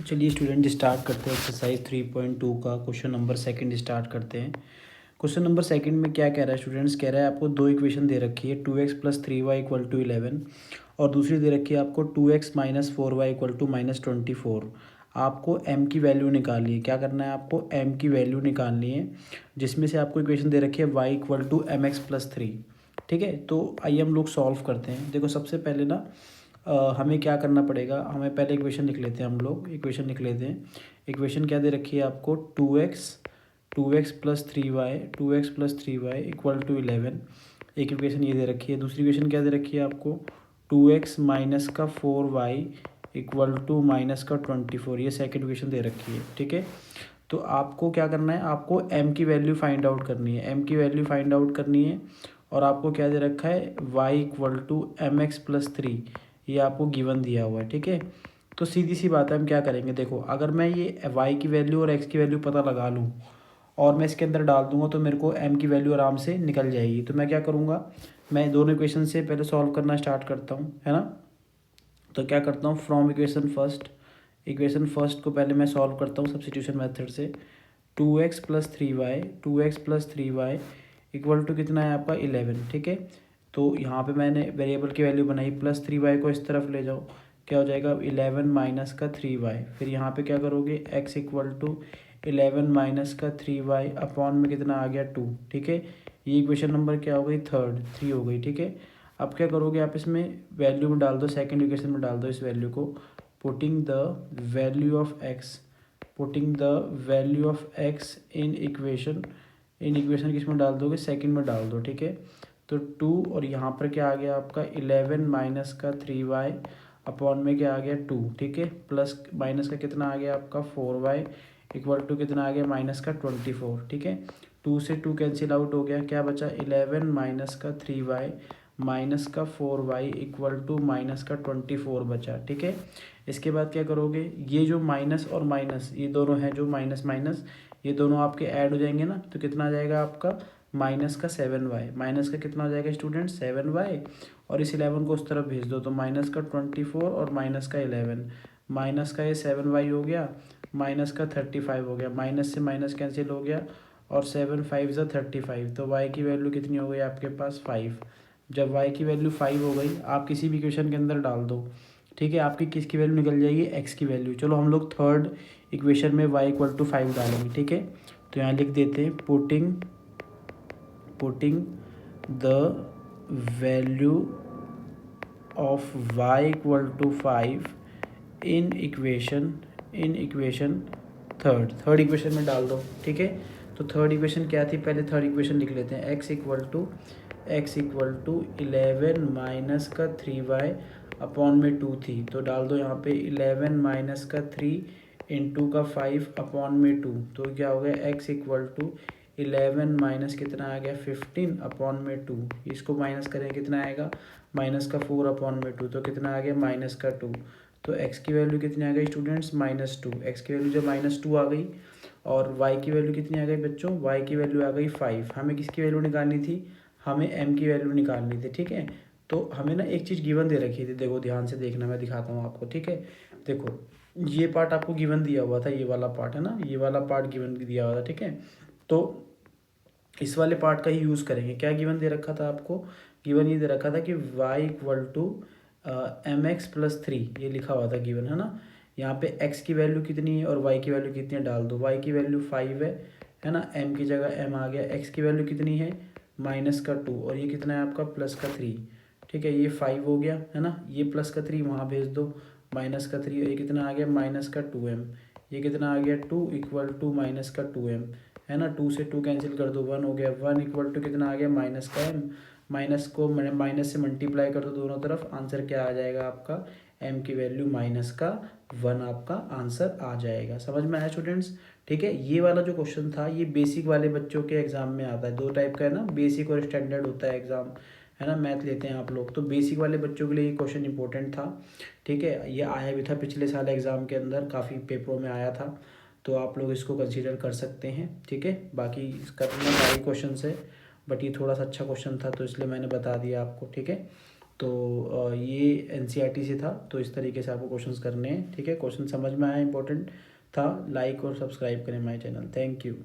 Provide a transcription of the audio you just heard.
चलिए student start करते हैं एक्सरसाइज 3.2 का क्वेश्चन नंबर सेकंड स्टार्ट करते हैं। क्वेश्चन नंबर सेकंड में क्या कह रहा है स्टूडेंट्स, कह रहा है आपको दो इक्वेशन दे रखी है 2x plus 3y equal to 11 और दूसरी दे रखी है आपको 2x minus 4y equal to minus 24। आपको m की वैल्यू निकालनी है। क्या करना है आपको m की वैल्यू निकालनी है, जिसमें से आपको इक्वेशन दे रखी है y equal to m x plus 3। ठीक है, तो आइए हम लोग सॉल्व करते हैं। देखो सबसे पहले ना हमें क्या करना पड़ेगा, हमें पहले इक्वेशन लिख लेते हैं। हम लोग इक्वेशन लिख लेते हैं। इक्वेशन क्या दे रखी है आपको 2x plus 3y 2x plus 3y equal to 11। एक इक्वेशन ये दे रखी है। दूसरी इक्वेशन क्या दे रखी है आपको 2x माइनस का 4y इक्वल टू माइनस का 24। ये सेकंड इक्वेशन दे रखी है। ठीक है, तो आपको क्या करना है, आपको m की वैल्यू फाइंड आउट करनी है। m की वैल्यू फाइंड आउट करनी है और आपको क्या दे रखा है y equal to m x plus 3, ये आपको गिवन दिया हुआ है। ठीक है, तो सीधी सी बात है, हम क्या करेंगे, देखो अगर मैं ये y की वैल्यू और x की वैल्यू पता लगा लूँ और मैं इसके अंदर डाल दूंगा तो मेरे को m की वैल्यू आराम से निकल जाएगी। तो मैं क्या करूँगा, मैं दोनों इक्वेशन से पहले सॉल्व करना स्टार्ट करता हूँ, है ना। तो क्या करता हूँ, फ्रॉम इक्वेशन फर्स्ट को पहले मैं सॉल्व करता हूँ सब्स्टिट्यूशन मेथड से। 2x plus 3y equal to कितना है आपका 11। ठीक है, तो यहाँ पे मैंने वेरिएबल की वैल्यू बनाई, प्लस 3y को इस तरफ ले जाओ, क्या हो जाएगा 11 माइनस का 3y। फिर यहाँ पे क्या करोगे, x इक्वल टू 11 माइनस का 3y अपॉन में कितना आ गया 2। ठीक है, ये इक्वेशन नंबर क्या हो गई, थर्ड 3 हो गई। ठीक है, अब क्या करोगे, आप इसमें वैल्यू में डाल दो, सेकंड इक्वेशन में डाल दो इस वैल्यू को। Putting the value of x in equation किस में डाल दोगे, सेकंड में डाल दो। ठीक है, तो 2 और यहाँ पर क्या आ गया आपका 11 माइनस का 3y अपॉन में क्या आ गया 2। ठीक है, प्लस माइनस का कितना आ गया आपका 4y इक्वल टू कितना आ गया माइनस का 24। ठीक है, 2 से 2 कैंसिल आउट हो गया, क्या बचा 11 माइनस का 3y माइनस का 4y इक्वल टू माइनस का 24 बचा। ठीक है, इसके बाद क्या करोगे, ये जो माइनस और माइनस ये दोनों हैं, जो माइनस माइनस ये दोनों आपके ऐड हो जाएंगे ना, तो कितना आ जाएगा आपका माइनस का 7y। माइनस का कितना हो जाएगा स्टूडेंट 7y, और इस 11 को उस तरफ भेज दो, तो माइनस का 24 और माइनस का 11, माइनस का ये 7y हो गया, माइनस का 35 हो गया, माइनस से माइनस कैंसिल हो गया और 7 5 ज़ा 35। तो y की वैल्यू कितनी हो गई आपके पास 5। जब y की वैल्यू 5 हो गई, आप किसी भी इक्वेशन के अंदर डाल दो। ठीक है, आपकी किसकी वैल्यू निकल जाएगी, x की वैल्यू। चलो हम लोग थर्ड इक्वेशन में y इक्वल टू 5 डालेंगे। ठीक है, तो यहाँ लिख देते हैं putting the value of y equal to 5 in equation third equation में डाल दो। ठीक है, तो थर्ड इक्वेशन क्या थी, पहले थर्ड इक्वेशन लिख लेते हैं। x इक्वल टू 11 माइनस का 3y अपॉन में 2 थी, तो डाल दो यहाँ पे 11 माइनस का 3 इंटू का 5 अपॉन में 2, तो क्या हो गया x इक्वल टू 11 माइनस कितना आ गया 15 अपॉन में 2। इसको माइनस करें कितना आएगा, माइनस का 4 अपॉन में 2, तो कितना आ गया माइनस का 2। तो x की वैल्यू कितनी आ गई स्टूडेंट्स -2। x की वैल्यू जब -2 आ गई और y की वैल्यू कितनी आ गई बच्चों, y की वैल्यू आ गई 5। हमें किसकी वैल्यू निकालनी थी, हमें m की वैल्यू निकालनी थी। ठीक है, तो हमें ना एक चीज़ गिवन दे रखी थी, देखो ध्यान से देखना, मैं दिखाता हूँ आपको। ठीक है, देखो ये पार्ट आपको गिवन दिया हुआ था, ये वाला पार्ट है ना, ये वाला पार्ट गिवन दिया हुआ था। ठीक है, तो इस वाले पार्ट का ही यूज़ करेंगे। क्या गिवन दे रखा था आपको, गिवन ये दे रखा था कि y equal to m x plus 3, ये लिखा हुआ था गिवन, है ना। यहाँ पे x की वैल्यू कितनी है और y की वैल्यू कितनी है डाल दो। y की वैल्यू 5 है ना, m की जगह m आ गया। x की वैल्यू कितनी है माइनस का 2 और ये कितना है आपका प्लस का 3। ठीक है, ये 5 हो गया, है ना, ये प्लस का 3 वहाँ भेज दो, माइनस का 3, और ये कितना आ गया माइनस का 2m। ये कितना आ गया 2 इक्वल टू माइनस का 2m, है ना। 2 से 2 कैंसिल कर दो, 1 हो गया। 1 इक्वल टू कितना आ गया माइनस का m, माइनस को माइनस से मल्टीप्लाई कर दो दोनों तरफ, आंसर क्या आ जाएगा आपका, m की वैल्यू -1 आपका आंसर आ जाएगा। समझ में आया स्टूडेंट्स। ठीक है, ये वाला जो क्वेश्चन था ये बेसिक वाले बच्चों के एग्जाम में आता है। दो टाइप का है ना, बेसिक और स्टैंडर्ड होता है एग्जाम, है ना। मैथ लेते हैं आप लोग, तो बेसिक वाले बच्चों के लिए ये क्वेश्चन इंपॉर्टेंट था। ठीक है, ये आया भी था पिछले साल एग्ज़ाम के अंदर, काफ़ी पेपरों में आया था, तो आप लोग इसको कंसीडर कर सकते हैं। ठीक है, बाकी इसका तो सारे क्वेश्चन है, बट ये थोड़ा सा अच्छा क्वेश्चन था तो इसलिए मैंने बता दिया आपको। ठीक है, तो ये एनसीईआरटी से था, तो इस तरीके से आपको क्वेश्चंस करने हैं, ठीक है। क्वेश्चन समझ में आया, इंपॉर्टेंट था, लाइक और सब्सक्राइब करें माय चैनल। Thank you.